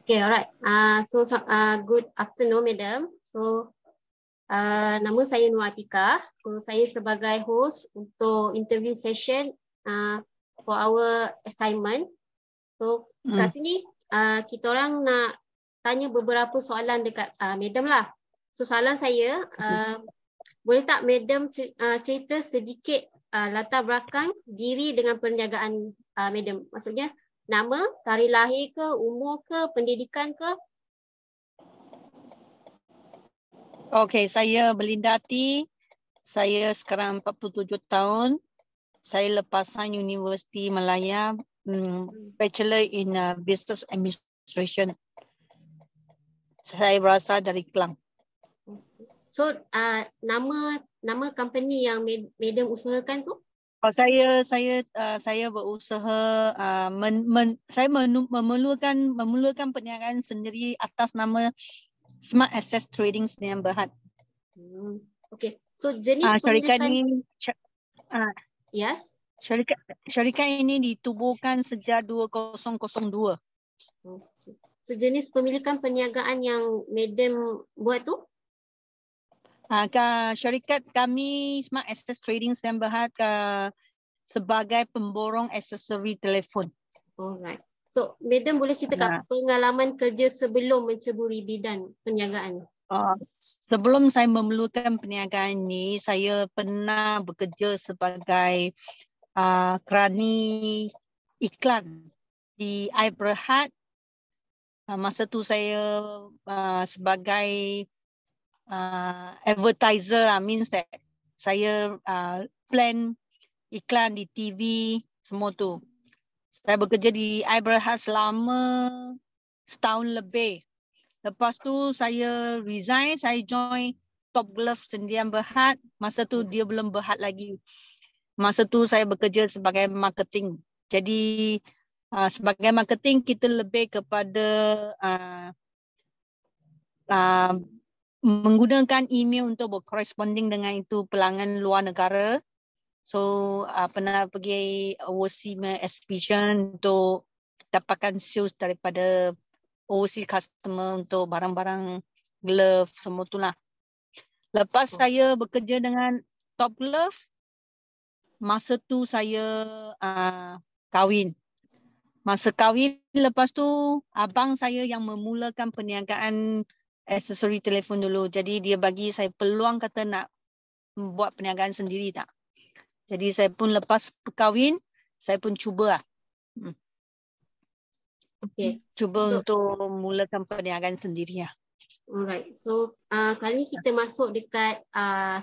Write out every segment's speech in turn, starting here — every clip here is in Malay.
Okay, alright. Good afternoon, madam. Nama saya Nur Atika. Saya sebagai host untuk interview session for our assignment. Kat sini kita orang nak tanya beberapa soalan dekat madam lah. Soalan saya, boleh tak madam cerita sedikit latar belakang diri dengan perniagaan madam? Maksudnya nama, tarikh lahir ke, umur ke, pendidikan ke? Okey, saya Belinda Ati. Saya sekarang 47 tahun. Saya lepasan Universiti Malaya, Bachelor in Business Administration. Saya berasal dari Kelang. So, nama company yang madam usahakan tu? Saya berusaha saya memulakan perniagaan sendiri atas nama Smart Access Trading Sdn Bhd. Okay. So jenis syarikat pemilikan ni yes. Syarikat ini ditubuhkan sejak 2002. Okay. So jenis pemilikan perniagaan yang madam buat tu? Syarikat kami Smart Access Trading Sdn Bhd sebagai pemborong aksesori telefon. Alright. So madam boleh ceritakan pengalaman kerja sebelum menceburi bidang perniagaan? Sebelum saya memulakan perniagaan ini, saya pernah bekerja sebagai kerani iklan di iBerhad. Masa tu saya sebagai advertiser, means that saya plan iklan di TV, semua tu. Saya bekerja di iBerhad selama setahun lebih. Lepas tu saya resign, saya join Top Glove Sdn Bhd. Masa tu dia belum Berhad lagi. Masa tu saya bekerja sebagai marketing. Jadi sebagai marketing kita lebih kepada menggunakan email untuk berkoresponding dengan itu pelanggan luar negara. So pernah pergi overseas exhibition untuk dapatkan sales daripada overseas customer untuk barang-barang glove semua tu lah. Lepas saya bekerja dengan Top Glove, masa tu saya kahwin. Masa kahwin, lepas tu abang saya yang memulakan perniagaan aksesori telefon dulu. Jadi dia bagi saya peluang kata nak buat perniagaan sendiri tak. Jadi saya pun lepas kahwin, saya pun cuba lah. Okay. Cuba untuk mulakan perniagaan sendiri lah. Alright. So kali ni kita masuk dekat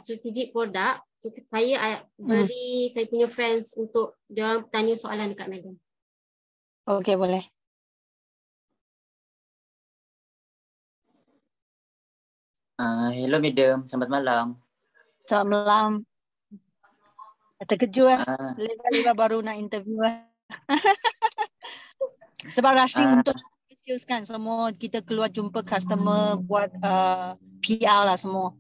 strategic product. So, saya beri saya punya friends untuk dia orang tanya soalan dekat madam. Okay, boleh. Hello madam, selamat malam. Selamat malam. Terkejut lah. Lebar-lebar baru nak interview lah. Sebab rushing untuk sales kan. Semua kita keluar jumpa customer buat PR lah semua.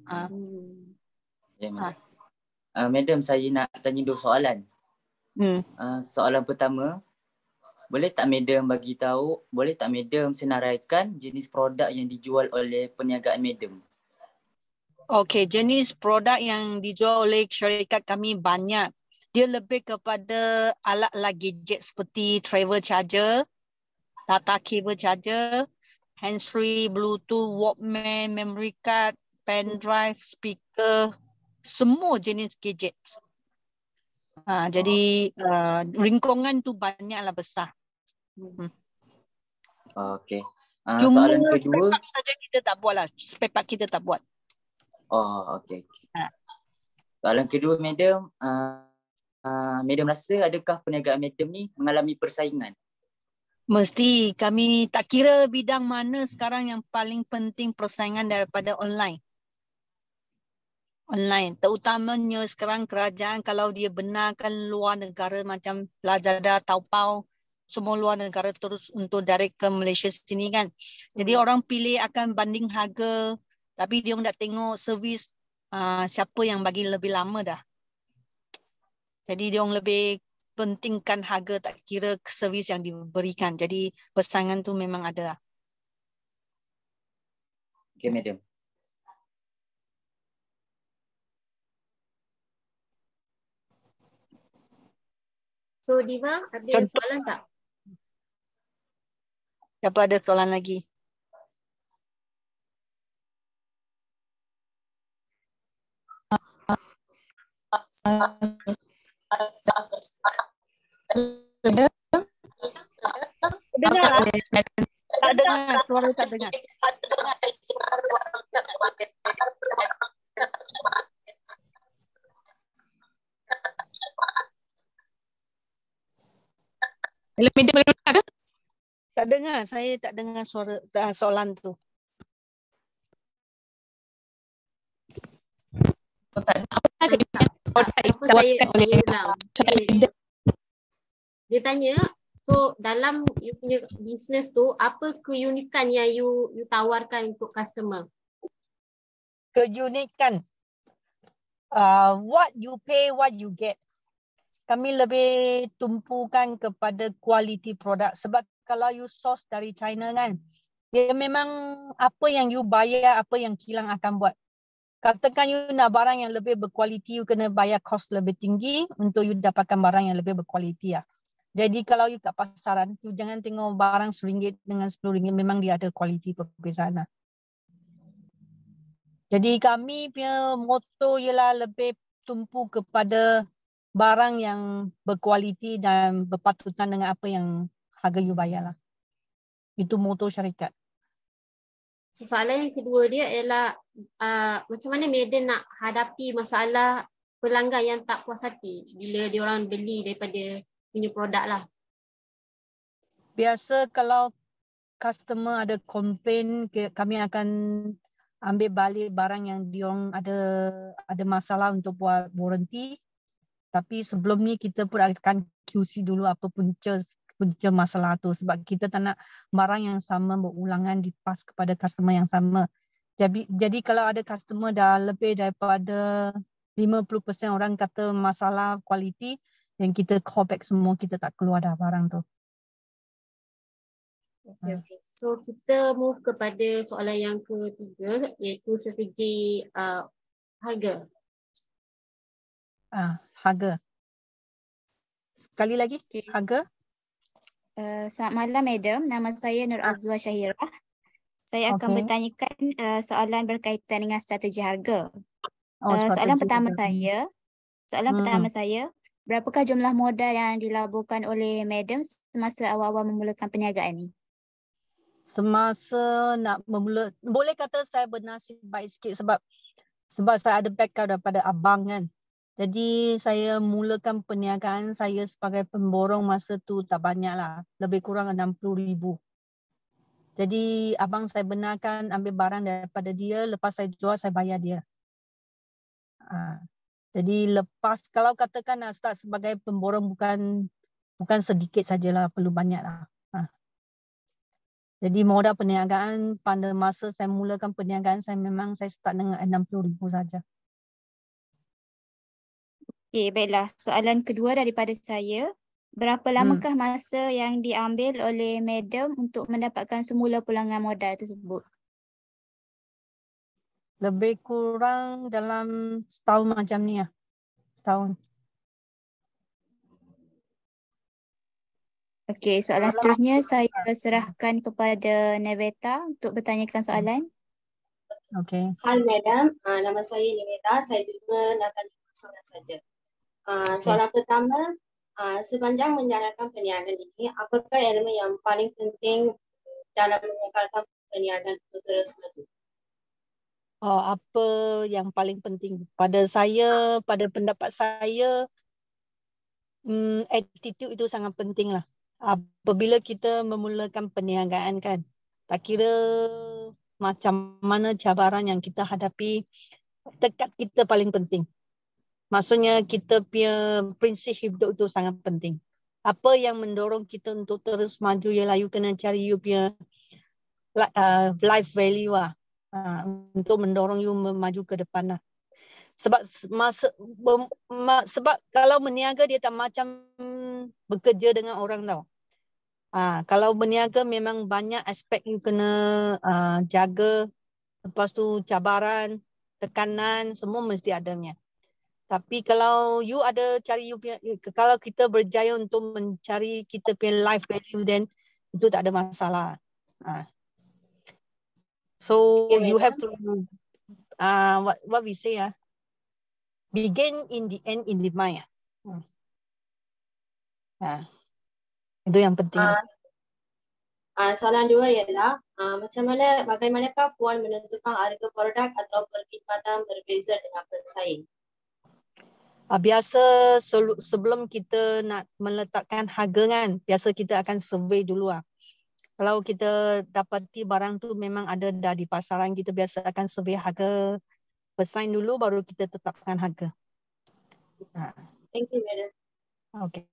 Madam, saya nak tanya 2 soalan. Soalan pertama, boleh tak madam senaraikan jenis produk yang dijual oleh perniagaan madam? Okey, jenis produk yang dijual oleh syarikat kami banyak. Dia lebih kepada alat-alat gadget seperti travel charger, data cable charger, hands-free, Bluetooth, Walkman, memory card, pen drive, speaker, semua jenis gadget. Jadi ringkongan tu banyaklah besar. Okey. Cuma Soalan kedua saja kita tak buat lah. Spare part kita tak buat. Okey. Soalan kedua madam, madam rasa adakah perniagaan madam ni mengalami persaingan? Mesti. Kami tak kira bidang mana sekarang yang paling penting persaingan daripada online. Online. Terutamanya sekarang kerajaan kalau dia benarkan luar negara macam Lazada, Taobao, semua luar negara terus untuk direct ke Malaysia sini kan. Jadi orang pilih akan banding harga, tapi dia tak tengok servis siapa yang bagi lebih lama dah. Jadi dia lebih pentingkan harga, tak kira servis yang diberikan. Jadi persaingan tu memang ada. Okay, madam. So Diva, ada Contoh. soalan tak? Siapa ada soalan lagi? Dengar lah. Tak dengar, suara tak dengar. Tak dengar, saya tak dengar suara soalan tu. Apa saya ulang. Dia tanya, so dalam you punya business tu, apa keunikan yang you tawarkan untuk customer? Keunikan. What you pay, what you get. Kami lebih tumpukan kepada quality produk. Sebab kalau you source dari China kan, dia memang apa yang you bayar, apa yang kilang akan buat. Katakan you nak barang yang lebih berkualiti, you kena bayar kos lebih tinggi untuk you dapatkan barang yang lebih berkualiti lah. Jadi kalau you kat pasaran, you jangan tengok barang RM1 dengan RM10, memang dia ada kualiti perbezaan lah. Jadi kami punya motto ialah lebih tumpu kepada barang yang berkualiti dan berpatutan dengan apa yang harga you bayar lah. Itu motto syarikat. Soalan yang kedua dia ialah macam mana Madam nak hadapi masalah pelanggan yang tak puas hati bila diorang beli daripada punya produk lah. Biasa kalau customer ada komplain, kami akan ambil balik barang yang diorang ada masalah untuk buat warranty. Tapi sebelum ni kita pun akan QC dulu apa punca masalah tu, sebab kita tak nak barang yang sama berulangan dipas kepada customer yang sama. Jadi kalau ada customer dah lebih daripada 50% orang kata masalah kualiti, dan kita call back semua, kita tak keluar dah barang tu. Okay. So kita move kepada soalan yang ketiga, iaitu strategi harga. Harga. Sekali lagi, harga. Selamat malam, Madam. Nama saya Nur Azwa Syahirah. Saya akan bertanyakan soalan berkaitan dengan strategi harga. Soalan pertama saya, berapakah jumlah modal yang dilaburkan oleh Madam semasa awal-awal memulakan perniagaan ini? Semasa nak memula, boleh kata saya bernasib baik sikit sebab saya ada backup daripada abang kan. Jadi saya mulakan perniagaan saya sebagai pemborong masa tu tak banyak lah. Lebih kurang 60,000. Jadi abang saya benarkan ambil barang daripada dia, lepas saya jual saya bayar dia. Jadi lepas, kalau katakan nak start sebagai pemborong bukan sedikit sajalah, perlu banyak lah. Jadi modal perniagaan pada masa saya mulakan perniagaan saya memang saya start dengan 60,000 saja. Okay, baiklah. Soalan kedua daripada saya. Berapa lamakah masa yang diambil oleh Madam untuk mendapatkan semula pulangan modal tersebut? Lebih kurang dalam setahun macam ni lah. Setahun. Okey, soalan seterusnya saya serahkan kepada Neveta untuk bertanyakan soalan. Okey. Hai Madam, nama saya Neveta. Saya juga nak tanya soalan saja. Soalan pertama, sepanjang menjalankan perniagaan ini, apakah elemen yang paling penting dalam mengekalkan perniagaan itu terus maju? Apa yang paling penting pada saya, pada pendapat saya, attitude itu sangat penting lah. Apabila kita memulakan perniagaan kan, tak kira macam mana cabaran yang kita hadapi, tekad kita paling penting. Maksudnya kita punya prinsip hidup itu sangat penting. Apa yang mendorong kita untuk terus maju ialah you kena cari you punya life value lah. Untuk mendorong you maju ke depan lah. Sebab kalau berniaga dia tak macam bekerja dengan orang tau. Kalau berniaga memang banyak aspek you kena jaga. lepas tu cabaran, tekanan, semua mesti adanya. Tapi kalau you ada cari you punya, kalau kita berjaya untuk mencari kita punya life value, then itu tak ada masalah. So you have to what we say begin in the end in the mind. Itu yang penting. Soalan dua ialah bagaimanakah Puan menentukan harga produk atau perkhidmatan berbeza dengan pesaing? Biasa sebelum kita nak meletakkan harga kan, biasa kita akan survey dulu Kalau kita dapati barang tu memang ada dah di pasaran, kita biasa akan survey harga pesaing dulu, baru kita tetapkan harga. Thank you, Madam. Okay.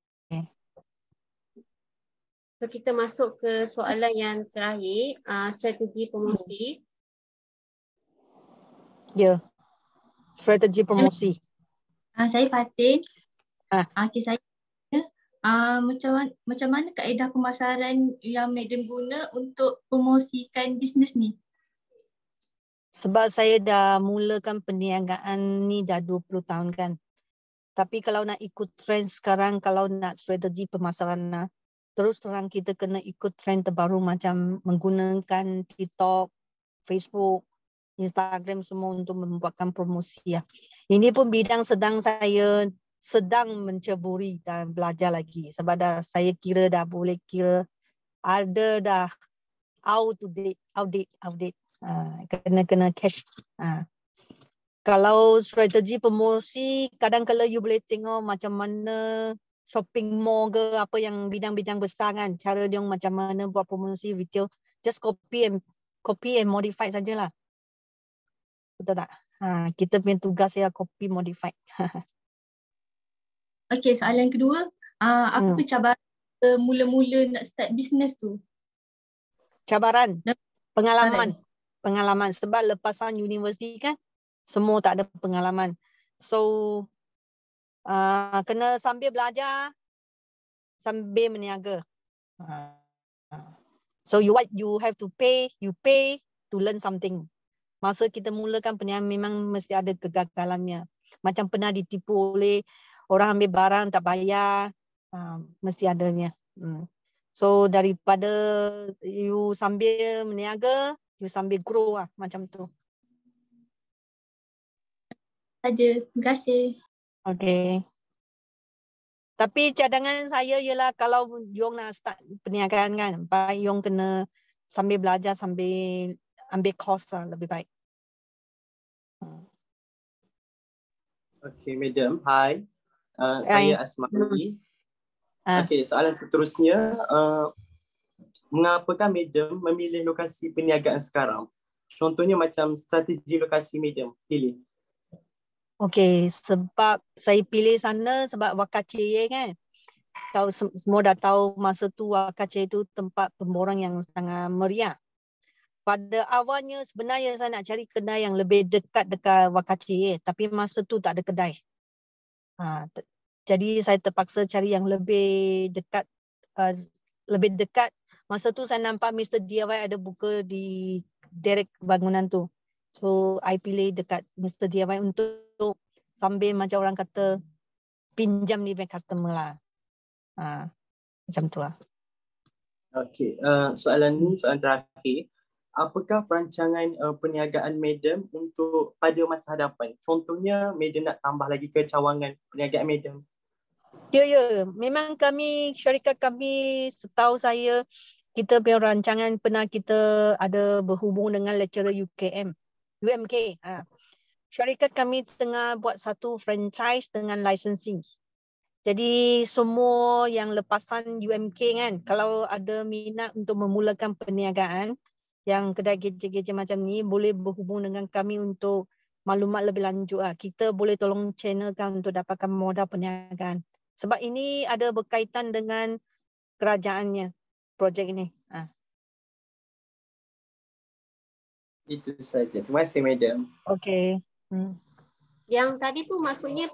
So kita masuk ke soalan yang terakhir, strategi promosi. Ya, strategi promosi. Saya Fatin. Okay, saya macam mana kaedah pemasaran yang Madam guna untuk promosikan bisnes ni? Sebab saya dah mulakan perniagaan ni dah 20 tahun kan. Tapi kalau nak ikut trend sekarang, kalau nak strategi pemasaran terus terang kita kena ikut trend terbaru macam menggunakan TikTok, Facebook, Instagram semua untuk membuatkan promosi Ini pun bidang saya sedang menceburi dan belajar lagi. Sebab saya kira dah boleh kira ada dah outdate. Kena catch. Kalau strategi promosi, kadang-kadang you boleh tengok macam mana shopping mall ke apa yang bidang-bidang besar kan, cara dia macam mana buat promosi retail, just copy and modify sajalah. Betul tak? Kita punya tugas copy modify. Okay, soalan kedua, apa cabaran mula-mula nak start bisnes tu? Cabaran, pengalaman sebab lepasan universiti kan semua tak ada pengalaman. So kena sambil belajar, sambil meniaga. So you have to pay to learn something. Masa kita mulakan perniagaan memang mesti ada kegagalannya. Macam pernah ditipu oleh orang ambil barang tak bayar, mesti adanya. So daripada you sambil meniaga, you sambil grow macam tu. Terima kasih. Okay. Tapi cadangan saya ialah kalau you nak start perniagaan kan, baik you kena sambil belajar, sambil ambil course lebih baik. Okay, Madam. Hi. Saya Asma'i. Okay, soalan seterusnya. Mengapakah Madam memilih lokasi perniagaan sekarang? Contohnya macam strategi lokasi Madam pilih. Okay, sebab saya pilih sana sebab Wakache kan. Tahu semua dah tahu masa tu Wakache itu tempat pemborang yang sangat meriah. Pada awalnya sebenarnya saya nak cari kedai yang lebih dekat Wakache, tapi masa tu tak ada kedai. Jadi saya terpaksa cari yang lebih dekat. Masa tu saya nampak Mr. DIY ada buka di direct bangunan tu. So I pilih dekat Mr. DIY untuk sambil macam orang kata pinjam ni bank customer lah. Macam tu lah. Okay, soalan terakhir. Apakah perancangan perniagaan Madam untuk pada masa hadapan? Contohnya Madam nak tambah lagi ke cawangan perniagaan Madam? Ya. Memang syarikat kami setahu saya kita punya rancangan pernah kita ada berhubung dengan lecturer UMK. Syarikat kami tengah buat satu franchise dengan licensing. Jadi semua yang lepasan UMK kan, kalau ada minat untuk memulakan perniagaan yang kedai gadget-gadget macam ni, boleh berhubung dengan kami untuk maklumat lebih lanjut. Kita boleh tolong channelkan untuk dapatkan modal perniagaan. Sebab ini ada berkaitan dengan kerajaannya, projek ini. Itu saja. Terima kasih, Madam. Okay. Yang tadi tu maksudnya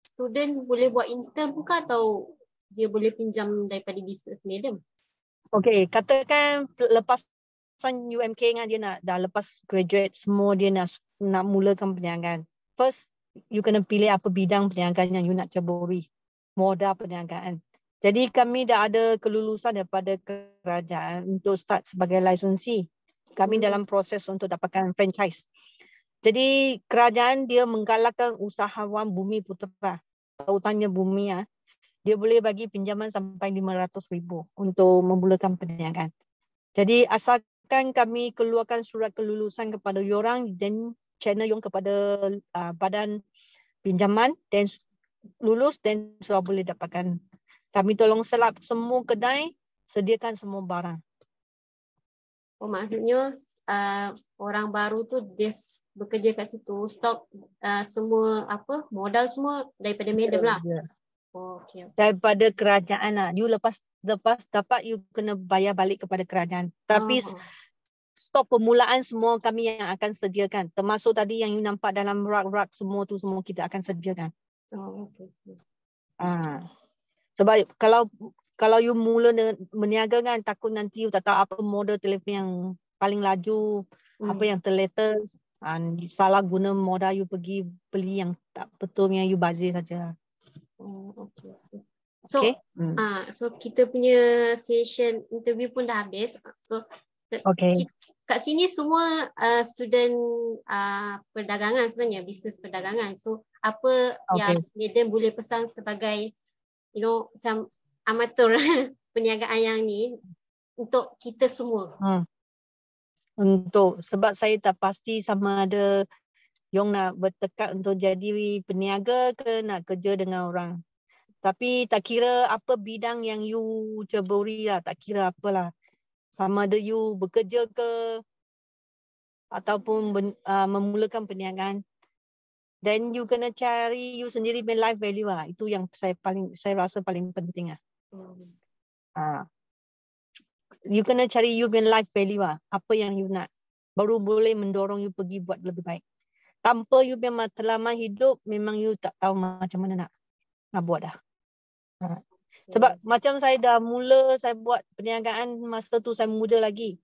student boleh buat intern bukan atau dia boleh pinjam daripada business Madam? Okay, katakan lepas lulusan UMK kan dia nak dah lepas graduate semua dia nak mulakan perniagaan. First, you kena pilih apa bidang perniagaan yang you nak caburi. Modal perniagaan. Jadi kami dah ada kelulusan daripada kerajaan untuk start sebagai licensee. Kami dalam proses untuk dapatkan franchise. Jadi kerajaan dia menggalakkan usahawan bumi putera. Terutamanya bumi ya. Dia boleh bagi pinjaman sampai 500,000 untuk memulakan perniagaan. Jadi asalkan kami keluarkan surat kelulusan kepada diorang dan channel yang kepada badan pinjaman dan lulus dan sudah boleh dapatkan. Kami tolong selap semua kedai, sediakan semua barang. Oh, maksudnya orang baru tu dia bekerja kat situ, stok semua apa modal semua daripada Madam lah. Oh, okay. Daripada kerajaan lah. You lepas dapat you kena bayar balik kepada kerajaan. Tapi stok permulaan semua kami yang akan sediakan. Termasuk tadi yang you nampak dalam rak-rak semua tu semua kita akan sediakan. Oh, okay. Sebab kalau you mula berniaga kan takut nanti you tak tahu apa model telefon yang paling laju, apa yang terlatest. Salah guna modal you pergi beli yang tak betul yang you bazir saja. Oh, okay. So, so kita punya session interview pun dah habis. So, kat sini semua student perdagangan sebenarnya, bisnes perdagangan. So, apa yang Madam boleh pesan sebagai, you know, macam amatur perniagaan yang ni untuk kita semua? Sebab saya tak pasti sama ada yang nak bertekad untuk jadi peniaga ke nak kerja dengan orang. Tapi tak kira apa bidang yang you caburi lah, tak kira apalah. Sama ada you bekerja ke ataupun memulakan perniagaan. Dan you kena cari you sendiri life value lah. Itu yang saya rasa paling penting lah. You kena cari you life value lah. Apa yang you nak. Baru boleh mendorong you pergi buat lebih baik. Tanpa you punya matlamat hidup, memang you tak tahu macam mana nak buat dah. Sebab macam saya dah mula, saya buat perniagaan masa tu saya muda lagi.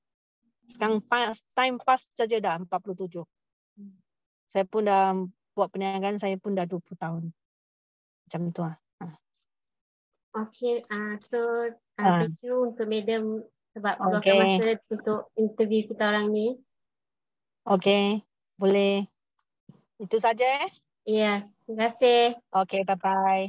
Sekarang time pass saja dah 47. Saya pun dah buat perniagaan, saya pun dah 20 tahun. Macam tu lah. Okay, so thank you untuk Madam sebab luangkan masa untuk interview kita orang ni. Okay, boleh. Itu saja. Ya, terima kasih. Okay, bye-bye.